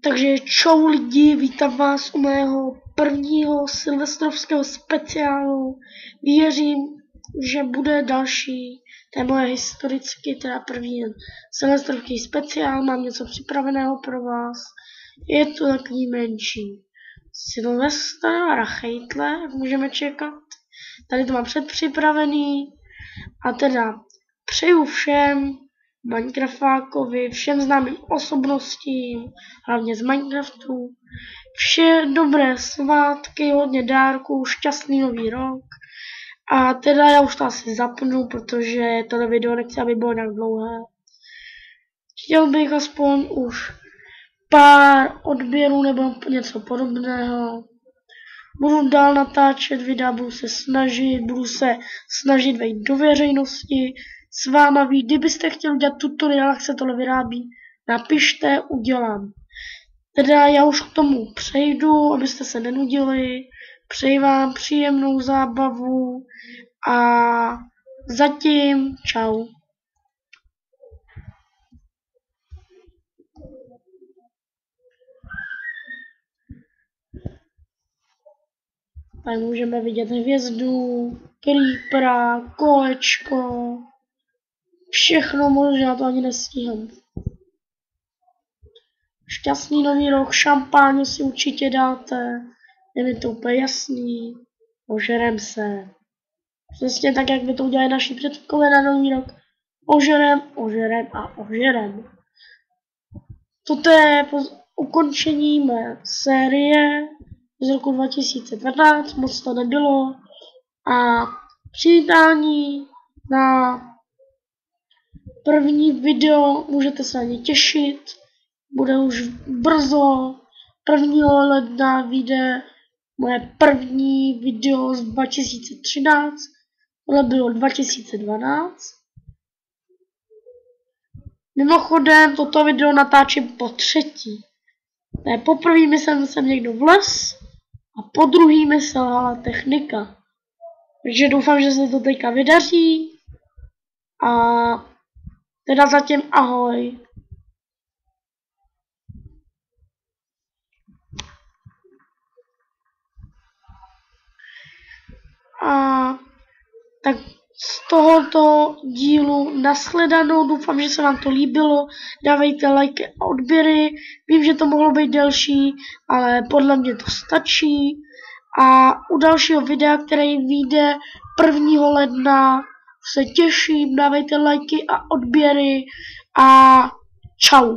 Takže čau lidi, vítám vás u mého prvního silvestrovského speciálu. Věřím, že bude další. To je moje historicky, teda první silvestrovský speciál. Mám něco připraveného pro vás. Je to takový menší Silvestr a Rachejtle, jak můžeme čekat. Tady to mám předpřipravený. A teda přeju všem Minecraftákovi, všem známým osobnostím, hlavně z Minecraftu, vše dobré svátky, hodně dárků, šťastný nový rok. A teda já už to asi zapnu, protože tohle video nechci, aby bylo nějak dlouhé. Chtěl bych aspoň už pár odběrů nebo něco podobného. Budu dál natáčet videa, budu se snažit vejít do veřejnosti, s váma ví, kdybyste chtěli udělat tutoriál, jak se tohle vyrábí, napište, udělám. Teda já už k tomu přejdu, abyste se nenudili, přeji vám příjemnou zábavu a zatím čau. Tady můžeme vidět hvězdu, creepera, kolečko, všechno možná, já to ani nestíhám. Šťastný nový rok, šampáň si určitě dáte, je mi to úplně jasný, ožerem se. Přesně tak, jak by to udělali naši předkové na nový rok. Ožerem. Toto je ukončení mé série z roku 2012, moc to nebylo. A přivítání na první video, můžete se na ně těšit. Bude už brzo, 1. ledna vyjde moje první video z 2013, tohle bylo 2012. Mimochodem, toto video natáčím po třetí. To je poprvé myslel jsem někdo vlez a po druhý mi selhala technika. Takže doufám, že se to teďka vydaří a teda zatím ahoj. A tak z tohoto dílu nashledanou, doufám, že se vám to líbilo, dávejte lajky a odběry, vím, že to mohlo být delší, ale podle mě to stačí a u dalšího videa, který vyjde 1. ledna, se těším, dávejte lajky a odběry a čau.